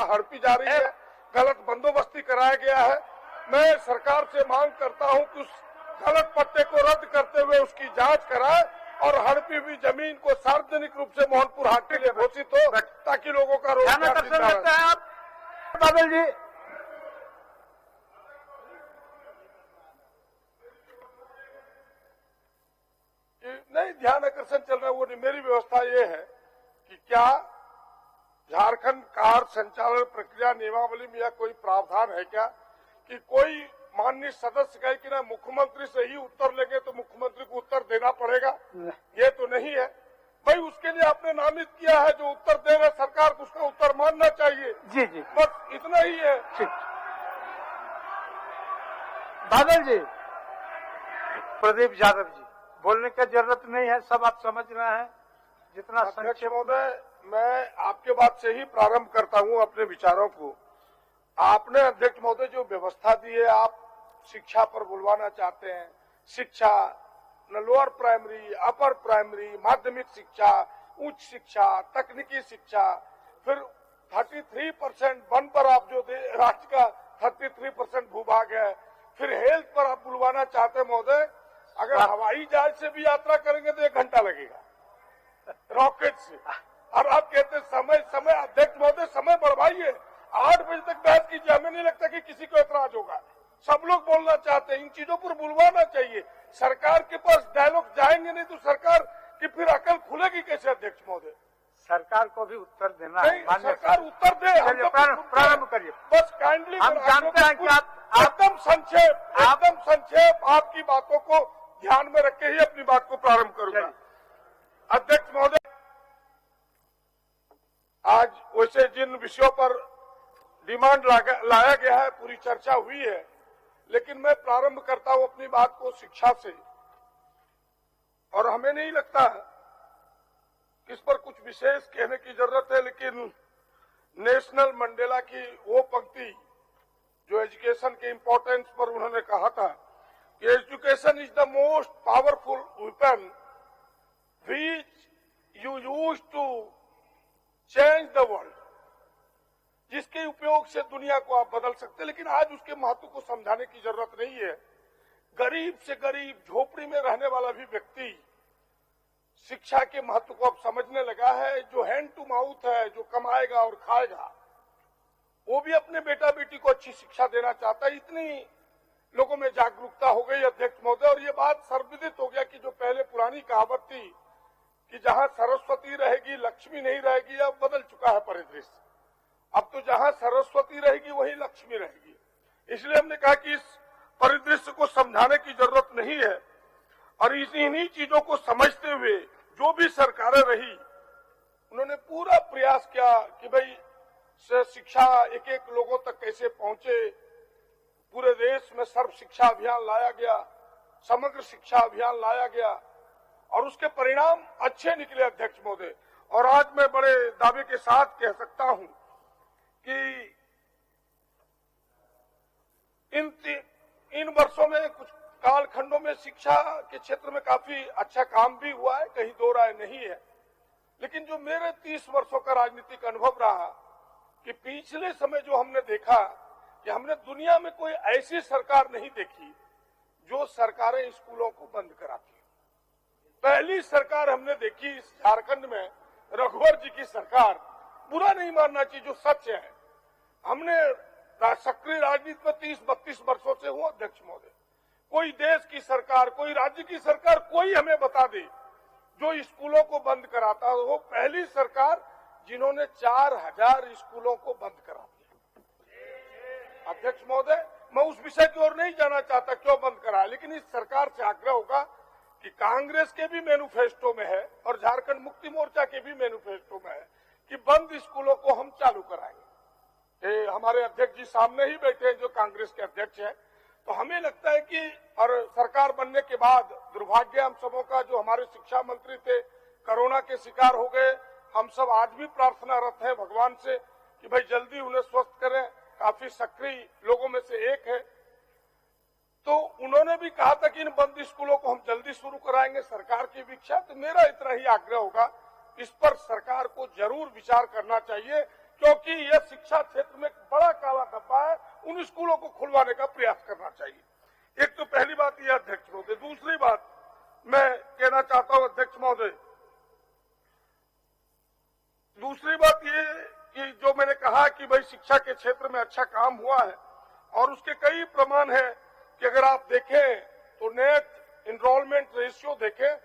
हड़पी जा रही है, गलत बंदोबस्ती कराया गया है। मैं सरकार से मांग करता हूं कि उस गलत पट्टे को रद्द करते हुए उसकी जांच कराए और हड़पी हुई जमीन को सार्वजनिक रूप से मोहनपुर हाट के लिए घोषित हो, ताकि लोगों का रोजगार जिंदा रहे। आप बादल जी, नहीं, ध्यान आकर्षण चल रहा है वो नहीं। मेरी व्यवस्था ये है कि क्या झारखंड कार संचालन प्रक्रिया नियमावली में या कोई प्रावधान है क्या कि कोई माननीय सदस्य कहे कि ना मुख्यमंत्री से ही उत्तर लेंगे तो मुख्यमंत्री को उत्तर देना पड़ेगा? ये तो नहीं है भाई। उसके लिए आपने नामित किया है, जो उत्तर दे रहे सरकार को उसका उत्तर मानना चाहिए। जी जी, बस इतना ही है। बादल जी, प्रदीप यादव जी, बोलने की जरूरत नहीं है, सब आप समझ रहे हैं। जितना अध्यक्ष महोदय, मैं आपके बात से ही प्रारंभ करता हूं अपने विचारों को। आपने अध्यक्ष महोदय जो व्यवस्था दी है, आप शिक्षा पर बुलवाना चाहते हैं। शिक्षा न लोअर प्राइमरी, अपर प्राइमरी, माध्यमिक शिक्षा, उच्च शिक्षा, तकनीकी शिक्षा, फिर 33% वन पर आप जो राज्य का 33% भूभाग है, फिर हेल्थ पर आप बुलवाना चाहते हैं महोदय। अगर हवाई जहाज से भी यात्रा करेंगे तो 1 घंटा लगेगा, रॉकेट से। और आप कहते समय अध्यक्ष महोदय समय बढ़वाइए, 8 बजे तक बहस कीजिए। हमें नहीं लगता कि किसी को एतराज होगा। सब लोग बोलना चाहते हैं, इन चीजों पर बुलवाना चाहिए। सरकार के पास डायलॉग जाएंगे नहीं तो सरकार की फिर अकल खुलेगी कैसे अध्यक्ष महोदय? सरकार को भी उत्तर देना नहीं, सरकार उत्तर दे। हम प्रारंभ करिए। बस काइंडली हम जानते हैं कि आप एकदम संक्षेप आपकी बातों को ध्यान में रख के ही अपनी बात को प्रारंभ करूंगा। अध्यक्ष महोदय, आज वैसे जिन विषयों पर डिमांड लाया गया है पूरी चर्चा हुई है, लेकिन मैं प्रारंभ करता हूं अपनी बात को शिक्षा से। और हमें नहीं लगता कि इस पर कुछ विशेष कहने की जरूरत है, लेकिन नेशनल मंडेला की वो पंक्ति जो एजुकेशन के इम्पोर्टेंस पर उन्होंने कहा था कि education is the most powerful weapon which you use to change the world, जिसके उपयोग से दुनिया को आप बदल सकते हैं। लेकिन आज उसके महत्व को समझाने की जरूरत नहीं है। गरीब से गरीब झोपड़ी में रहने वाला भी व्यक्ति शिक्षा के महत्व को अब समझने लगा है। जो हैंड टू माउथ है, जो कमाएगा और खाएगा, वो भी अपने बेटा बेटी को अच्छी शिक्षा देना चाहता है। इतनी लोगों में जागरूकता हो गई अध्यक्ष महोदय। और ये बात सर्वविदित हो गया कि जो पहले पुरानी कहावत थी कि जहां सरस्वती रहेगी लक्ष्मी नहीं रहेगी, अब बदल चुका है परिदृश्य। अब तो जहां सरस्वती रहेगी वही लक्ष्मी रहेगी। इसलिए हमने कहा कि इस परिदृश्य को समझाने की जरूरत नहीं है। और इन्हीं चीजों को समझते हुए जो भी सरकारें रही, उन्होंने पूरा प्रयास किया कि भाई शिक्षा एक एक लोगों तक कैसे पहुंचे। पूरे देश में सर्व शिक्षा अभियान लाया गया, समग्र शिक्षा अभियान लाया गया और उसके परिणाम अच्छे निकले अध्यक्ष महोदय। और आज मैं बड़े दावे के साथ कह सकता हूं कि इन वर्षों में कुछ कालखंडों में शिक्षा के क्षेत्र में काफी अच्छा काम भी हुआ है, कहीं दो राय नहीं है। लेकिन जो मेरे 30 वर्षों का राजनीतिक अनुभव रहा कि पिछले समय जो हमने देखा कि हमने दुनिया में कोई ऐसी सरकार नहीं देखी जो सरकारें स्कूलों को बंद कराती। पहली सरकार हमने देखी इस झारखंड में रघुवर जी की सरकार। बुरा नहीं मानना चाहिए, जो सच है। हमने सक्रिय राजनीति में 30-32 वर्षों से हूं अध्यक्ष महोदय। कोई देश की सरकार, कोई राज्य की सरकार, कोई हमें बता दे जो स्कूलों को बंद कराता हो। वो पहली सरकार जिन्होंने 4000 स्कूलों को बंद करा दिया। अध्यक्ष महोदय, मैं उस विषय की ओर नहीं जाना चाहता क्यों बंद करा, लेकिन इस सरकार से आग्रह होगा कि कांग्रेस के भी मैनिफेस्टो में है और झारखंड मुक्ति मोर्चा के भी मैनिफेस्टो में है कि बंद स्कूलों को हम चालू कराएंगे। हमारे अध्यक्ष जी सामने ही बैठे हैं जो कांग्रेस के अध्यक्ष हैं। तो हमें लगता है कि और सरकार बनने के बाद दुर्भाग्य हम सबों का, जो हमारे शिक्षा मंत्री थे कोरोना के शिकार हो गए। हम सब आज भी प्रार्थनारत हैं भगवान से कि भाई जल्दी उन्हें स्वस्थ करें। काफी सक्रिय लोगों में से एक है। तो उन्होंने भी कहा था कि इन बंद स्कूलों को हम जल्दी शुरू कराएंगे, सरकार की इच्छा। तो मेरा इतना ही आग्रह होगा, इस पर सरकार को जरूर विचार करना चाहिए क्योंकि यह शिक्षा क्षेत्र में एक बड़ा काला धब्बा है। उन स्कूलों को खुलवाने का प्रयास करना चाहिए। एक तो पहली बात यह अध्यक्ष महोदय। दूसरी बात मैं कहना चाहता हूं अध्यक्ष महोदय, दूसरी बात ये कि जो मैंने कहा कि भाई शिक्षा के क्षेत्र में अच्छा काम हुआ है और उसके कई प्रमाण है कि अगर आप देखें तो नेट एनरोलमेंट रेशियो देखें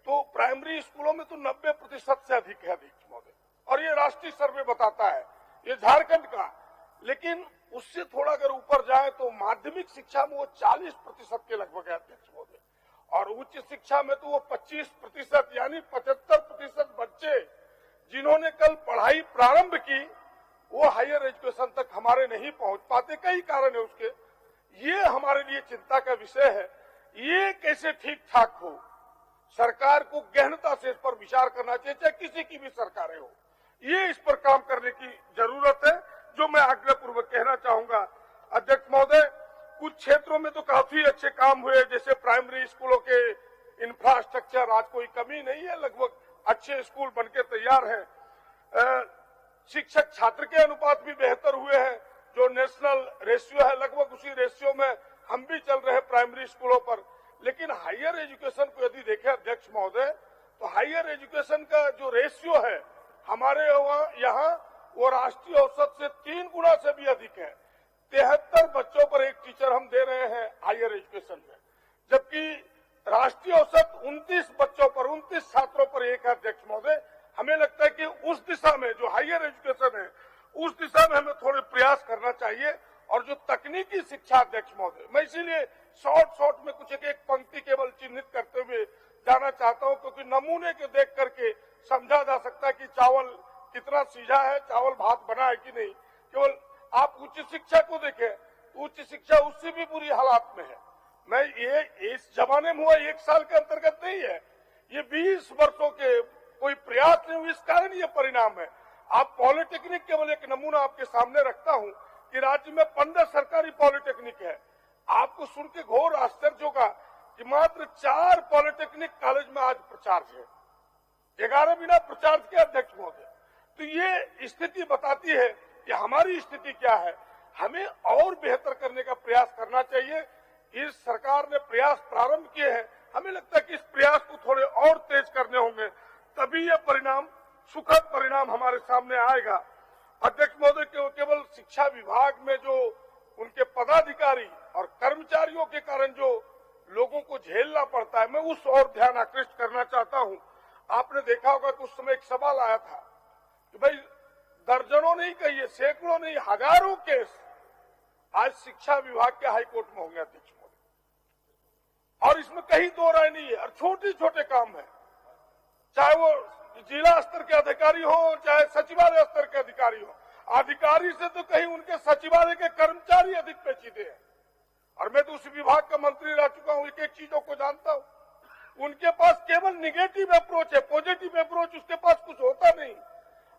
तो प्राइमरी स्कूलों में तो 90% से अधिक है अध्यक्ष महोदय, और ये राष्ट्रीय सर्वे बताता है, ये झारखंड का। लेकिन उससे थोड़ा अगर ऊपर जाए तो माध्यमिक शिक्षा में वो 40% के लगभग है अध्यक्ष महोदय, और उच्च शिक्षा में तो वो 25% यानी 75% बच्चे जिन्होंने कल पढ़ाई प्रारंभ की वो हायर एजुकेशन तक हमारे नहीं पहुंच पाते। कई कारण है उसके, ये हमारे लिए चिंता का विषय है। ये कैसे ठीक ठाक हो, सरकार को गहनता से इस पर विचार करना चाहिए, चाहे किसी की भी सरकारें हो। ये इस पर काम करने की जरूरत है, जो मैं आग्रहपूर्वक कहना चाहूंगा अध्यक्ष महोदय। कुछ क्षेत्रों में तो काफी अच्छे काम हुए, जैसे प्राइमरी स्कूलों के इंफ्रास्ट्रक्चर, आज कोई कमी नहीं है, लगभग अच्छे स्कूल बनके तैयार हैं। शिक्षक छात्र के अनुपात भी बेहतर हुए हैं, जो नेशनल रेशियो है लगभग उसी रेशियो में हम भी चल रहे हैं प्राइमरी स्कूलों पर। लेकिन हायर एजुकेशन को यदि देखें अध्यक्ष महोदय, तो हायर एजुकेशन का जो रेशियो है हमारे यहाँ वो राष्ट्रीय औसत से 3 गुना से भी अधिक है। 73 बच्चों पर एक टीचर हम दे रहे हैं हायर एजुकेशन में, जबकि राष्ट्रीय औसत 29 बच्चों पर 29 छात्रों पर एक है अध्यक्ष महोदय। हमें लगता है कि उस दिशा में जो हायर एजुकेशन है उस दिशा में हमें थोड़े प्रयास करना चाहिए। और जो तकनीकी शिक्षा अध्यक्ष महोदय, मैं इसीलिए शॉर्ट में कुछ एक पंक्ति केवल चिन्हित करते हुए जाना चाहता हूं, क्योंकि नमूने के देख करके समझा जा सकता है कि चावल कितना सीझा है, चावल भात बना है कि नहीं। केवल आप उच्च शिक्षा को देखें तो उच्च शिक्षा उससे भी बुरी हालात में है। मैं ये इस जमाने में हुआ 1 साल के अंतर्गत नहीं है, ये 20 वर्षों के कोई प्रयास नहीं हुए, इस कारण ये परिणाम है। आप पॉलिटेक्निक केवल एक नमूना आपके सामने रखता हूं कि राज्य में 15 सरकारी पॉलिटेक्निक है। आपको सुन के घोर आश्चर्य होगा कि मात्र 4 पॉलिटेक्निक कॉलेज में आज प्रचार्य है, 11 बिना प्रचार्य के अध्यक्ष महोदय। तो ये स्थिति बताती है कि हमारी स्थिति क्या है। हमें और बेहतर करने का प्रयास करना चाहिए। इस सरकार ने प्रयास प्रारंभ किए हैं, हमें लगता है कि इस प्रयास को थोड़े और तेज करने होंगे, तभी ये परिणाम, सुखद परिणाम हमारे सामने आएगा। अध्यक्ष महोदय, केवल शिक्षा विभाग में जो उनके पदाधिकारी और कर्मचारियों के कारण जो लोगों को झेलना पड़ता है, मैं उस ओर ध्यान आकृष्ट करना चाहता हूं। आपने देखा होगा कि उस समय एक सवाल आया था कि भाई दर्जनों नहीं कहिए, सैकड़ों नहीं, हजारों केस आज शिक्षा विभाग के हाईकोर्ट में होंगे अध्यक्ष महोदय, और इसमें कहीं दो राय नहीं है। और छोटे छोटे काम है, चाहे वो जिला स्तर के अधिकारी हो, चाहे सचिवालय स्तर के अधिकारी हो। अधिकारी से तो कहीं उनके सचिवालय के कर्मचारी अधिक पेचीदे हैं। और मैं तो उस विभाग का मंत्री रह चुका हूं, एक एक चीजों को जानता हूं। उनके पास केवल निगेटिव अप्रोच है, पॉजिटिव अप्रोच उसके पास कुछ होता नहीं।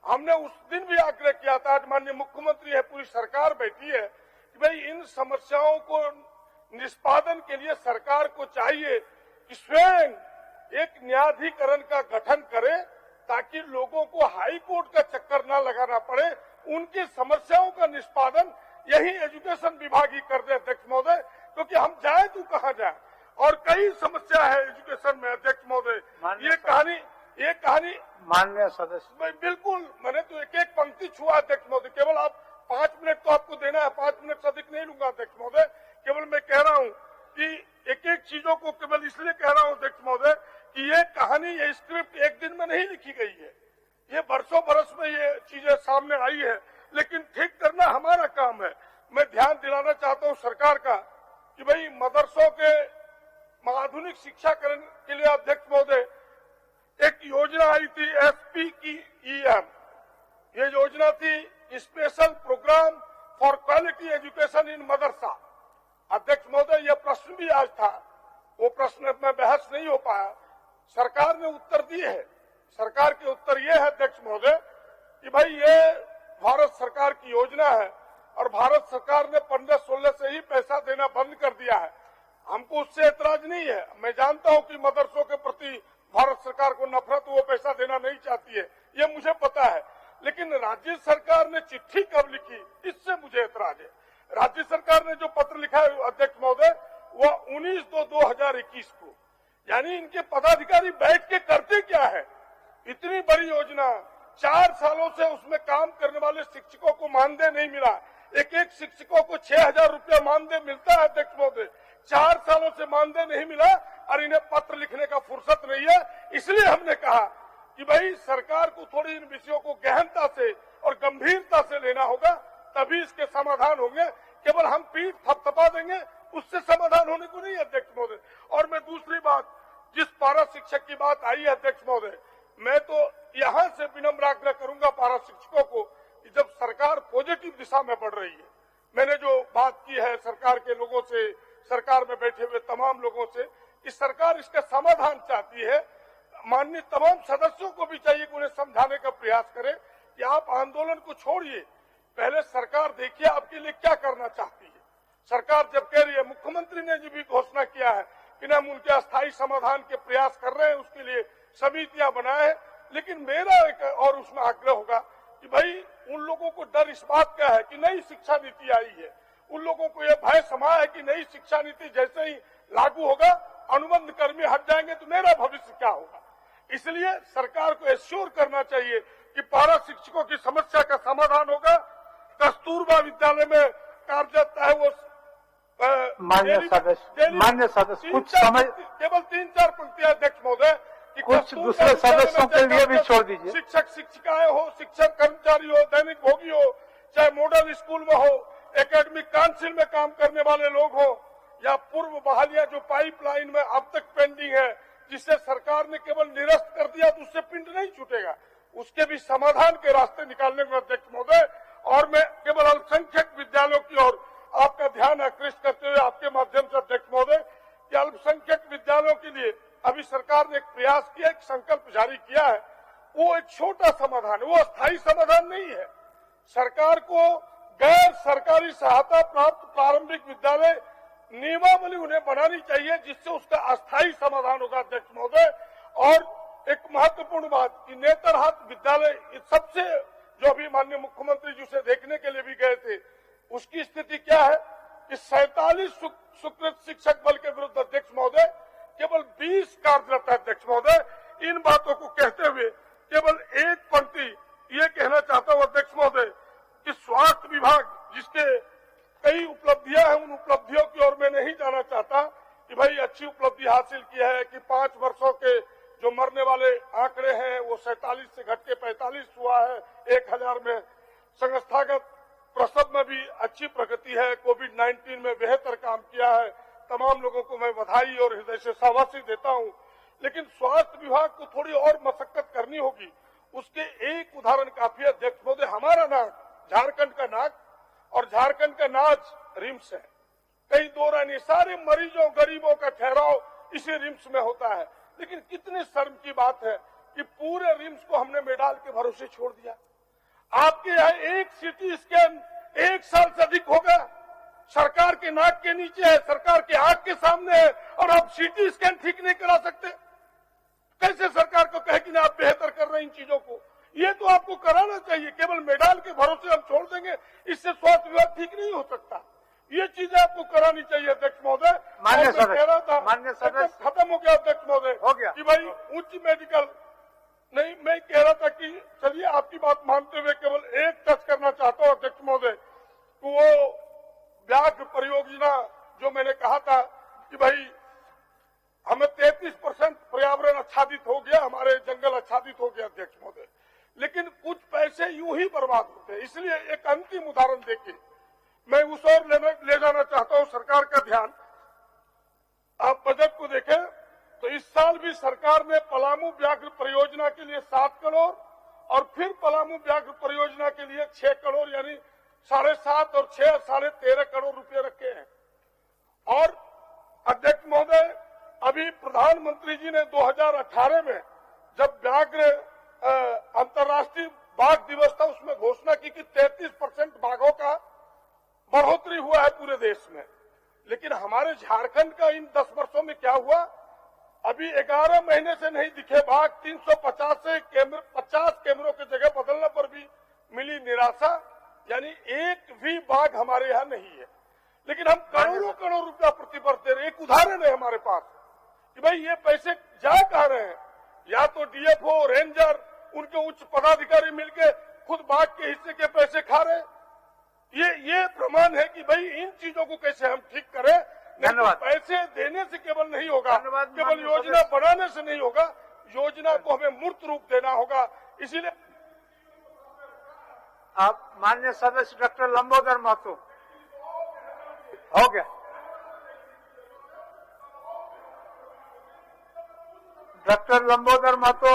हमने उस दिन भी आग्रह किया था, आज माननीय मुख्यमंत्री है, पूरी सरकार बैठी है, कि भाई इन समस्याओं को निष्पादन के लिए सरकार को चाहिए कि स्वयं एक न्यायाधिकरण का गठन करे, ताकि लोगों को हाई कोर्ट का चक्कर न लगाना पड़े। उनकी समस्याओं का निष्पादन यही एजुकेशन विभाग ही कर दे अध्यक्ष महोदय, क्योंकि हम जाए तो कहाँ जाए। और कई समस्या है एजुकेशन में अध्यक्ष महोदय, ये कहानी माननीय सदस्य, बिल्कुल मैंने तो एक एक पंक्ति छुआ अध्यक्ष महोदय। केवल आप 5 मिनट तो आपको देना है, 5 मिनट से अधिक नहीं लूंगा अध्यक्ष महोदय। केवल मैं कह रहा हूं कि एक एक चीजों को केवल इसलिए कह रहा हूं अध्यक्ष महोदय कि ये कहानी, ये स्क्रिप्ट एक दिन में नहीं लिखी गई है, ये बरसों बरस में ये चीजें सामने आई है, लेकिन ठीक करना हमारा काम है। मैं ध्यान दिलाना चाहता हूं सरकार का कि भाई मदरसों के आधुनिक शिक्षाकरण के लिए अध्यक्ष महोदय एक योजना आई थी SPEM, ये योजना थी special programme for quality education in madrasa. अध्यक्ष महोदय, यह प्रश्न भी आज था, वो प्रश्न में बहस नहीं हो पाया, सरकार ने उत्तर दिए है। सरकार के उत्तर ये है अध्यक्ष महोदय कि भाई ये भारत सरकार की योजना है और भारत सरकार ने 15-16 से ही पैसा देना बंद कर दिया है। हमको उससे ऐतराज नहीं है। मैं जानता हूं कि मदरसों के प्रति भारत सरकार को नफरत, वो पैसा देना नहीं चाहती है, ये मुझे पता है। लेकिन राज्य सरकार ने चिट्ठी कब लिखी, इससे मुझे एतराज है। राज्य सरकार ने जो पत्र लिखा है अध्यक्ष महोदय, वह 19/2/2021 को, यानी इनके पदाधिकारी बैठ के करते क्या है। इतनी बड़ी योजना, 4 सालों से उसमें काम करने वाले शिक्षकों को मानदेय नहीं मिला। एक एक शिक्षकों को 6,000 रुपया मानदेय मिलता है अध्यक्ष महोदय, 4 सालों से मानदेय नहीं मिला और इन्हें पत्र लिखने का फुर्सत नहीं है। इसलिए हमने कहा कि भाई सरकार को थोड़ी इन विषयों को गहनता से और गंभीरता से लेना होगा, तभी इसके समाधान होंगे। केवल हम पीठ थपथपा देंगे, उससे समाधान होने को नहीं अध्यक्ष महोदय। और मैं दूसरी बात, जिस पारा शिक्षक की बात आई है अध्यक्ष महोदय, मैं तो यहाँ से विनम्र आग्रह करूंगा पारा शिक्षकों को कि जब सरकार पॉजिटिव दिशा में बढ़ रही है, मैंने जो बात की है सरकार के लोगों से, सरकार में बैठे हुए तमाम लोगों से, कि सरकार इसका समाधान चाहती है। माननीय तमाम सदस्यों को भी चाहिए कि उन्हें समझाने का प्रयास करें कि आप आंदोलन को छोड़िए, पहले सरकार देखिए आपके लिए क्या करना चाहती है। सरकार जब कह रही है, मुख्यमंत्री ने भी घोषणा किया है कि हम उनके अस्थायी समाधान के प्रयास कर रहे हैं, उसके लिए समितियां बनाए, लेकिन मेरा एक और उसमें आग्रह होगा कि भाई उन लोगों को डर इस बात का है कि नई शिक्षा नीति आई है, उन लोगों को यह भय समा है कि नई शिक्षा नीति जैसे ही लागू होगा अनुबंध कर्मी हट जाएंगे तो मेरा भविष्य क्या होगा। इसलिए सरकार को एश्योर करना चाहिए कि पारा शिक्षकों की समस्या का समाधान होगा। कस्तूरबा विद्यालय में कार्यरत है वो मान्य सदस्य कुछ समझ, केवल 3-4 पंक्तियां अध्यक्ष महोदय, कुछ दूसरे सदस्यों के लिए भी छोड़ दीजिए। शिक्षक शिक्षिकाएं हो, शिक्षक कर्मचारी हो, दैनिक भोगी हो, चाहे मॉडल स्कूल में हो, एकेडमिक काउंसिल में काम करने वाले लोग हो, या पूर्व बहालियां जो पाइपलाइन में अब तक पेंडिंग है, जिसे सरकार ने केवल निरस्त कर दिया तो उससे पिंड नहीं छूटेगा, उसके भी समाधान के रास्ते निकालने में अध्यक्ष महोदय। और मैं केवल अल्पसंख्यक विद्यालयों की ओर आपका ध्यान आकृष्ट करते हुए आपके माध्यम से अध्यक्ष महोदय, कि अल्पसंख्यक विद्यालयों के लिए अभी सरकार ने एक प्रयास किया, एक संकल्प जारी किया है, वो एक छोटा समाधान है, वो अस्थायी समाधान नहीं है। सरकार को गैर सरकारी सहायता प्राप्त प्रारंभिक विद्यालय नियमावली उन्हें बनानी चाहिए, जिससे उसका अस्थायी समाधान होगा अध्यक्ष महोदय। और एक महत्वपूर्ण बात कि नेतरहाट विद्यालय सबसे, जो अभी माननीय मुख्यमंत्री जी उसे देखने के लिए भी गए थे, उसकी स्थिति क्या है कि 47 स्वीकृत शिक्षक बल के विरुद्ध अध्यक्ष महोदय केवल 20 कार्यरत है अध्यक्ष महोदय। इन बातों को कहते हुए केवल एक पंक्ति ये कहना चाहता हूं अध्यक्ष महोदय कि स्वास्थ्य विभाग जिसके कई उपलब्धियां हैं, उन उपलब्धियों की ओर मैं नहीं जाना चाहता कि भाई अच्छी उपलब्धि हासिल की है कि 5 वर्षों के जो मरने वाले आंकड़े हैं वो 47 से घट के 45 हुआ है 1000 में। संस्थागत प्रसव में भी अच्छी प्रगति है, कोविड-19 में बेहतर काम किया है। तमाम लोगों को मैं बधाई और हृदय से शाबाशी देता हूं, लेकिन स्वास्थ्य विभाग को थोड़ी और मशक्कत करनी होगी। उसके एक उदाहरण काफी है अध्यक्ष महोदय, हमारा नाक, झारखंड का नाक और झारखंड का नाच रिम्स है, कई दौरा नहीं, सारे मरीजों गरीबों का ठहराव इसी रिम्स में होता है। लेकिन कितने शर्म की बात है कि पूरे रिम्स को हमने मेडाल के भरोसे छोड़ दिया। आपके यहाँ एक सीटी स्कैन 1 साल से अधिक होगा, सरकार के नाक के नीचे है, सरकार के आंख के सामने है, और आप सीटी स्कैन ठीक नहीं करा सकते। कैसे सरकार को कहे कि आप बेहतर कर रहे हैं इन चीजों को? ये तो आपको कराना चाहिए, केवल मेडाल के भरोसे हम छोड़ देंगे, इससे स्वास्थ्य विभाग ठीक नहीं हो सकता। ये चीजें आपको करानी चाहिए अध्यक्ष महोदय। मान्य सदस्य खत्म हो गया अध्यक्ष महोदय, हो गया कि भाई उच्च मेडिकल नहीं, मैं कह रहा था कि चलिए आपकी बात मानते हुए केवल एक टच करना चाहता हूं अध्यक्ष महोदय, तो वो व्याघ्र परियोजना जो मैंने कहा था कि भाई हमें 33% पर्यावरण आच्छादित हो गया, हमारे जंगल आच्छादित हो गया अध्यक्ष महोदय, लेकिन कुछ पैसे यूं ही बर्बाद होते हैं। इसलिए एक अंतिम उदाहरण देके मैं उस ओर ले जाना चाहता हूं सरकार का ध्यान। आप बजट को देखें तो इस साल भी सरकार ने पलामू व्याघ्र परियोजना के लिए 7 करोड़ और फिर पलामू व्याघ्र परियोजना के लिए 6 करोड़ यानी 7.5 और 6 13.5 करोड़ रुपए रखे हैं। और अध्यक्ष महोदय, अभी प्रधानमंत्री जी ने 2018 में जब व्याघ्र अंतर्राष्ट्रीय बाघ दिवस था उसमें घोषणा की कि 33% बाघों का बढ़ोतरी हुआ है पूरे देश में। लेकिन हमारे झारखंड का इन 10 वर्षों में क्या हुआ? अभी 11 महीने से नहीं दिखे बाघ। 350 से 50 कैमरों की जगह बदलने पर भी मिली निराशा। यानी एक भी बाघ हमारे यहाँ नहीं है, लेकिन हम करोड़ों रुपया प्रतिवर्ष दे रहे। एक उदाहरण है हमारे पास कि भाई ये पैसे जा कहाँ रहे हैं। या तो डीएफओ, रेंजर, उनके उच्च पदाधिकारी मिलके खुद बाघ के हिस्से के पैसे खा रहे। ये प्रमाण है कि भाई इन चीजों को कैसे हम ठीक करें। धन्यवाद। पैसे देने से केवल नहीं होगा, धन्यवाद। केवल योजना बनाने से नहीं होगा, योजना को हमें मूर्त रूप देना होगा। इसीलिए आप माननीय सदस्य डॉक्टर लंबोदर महतो, हो गया। डॉक्टर लंबोदर महतो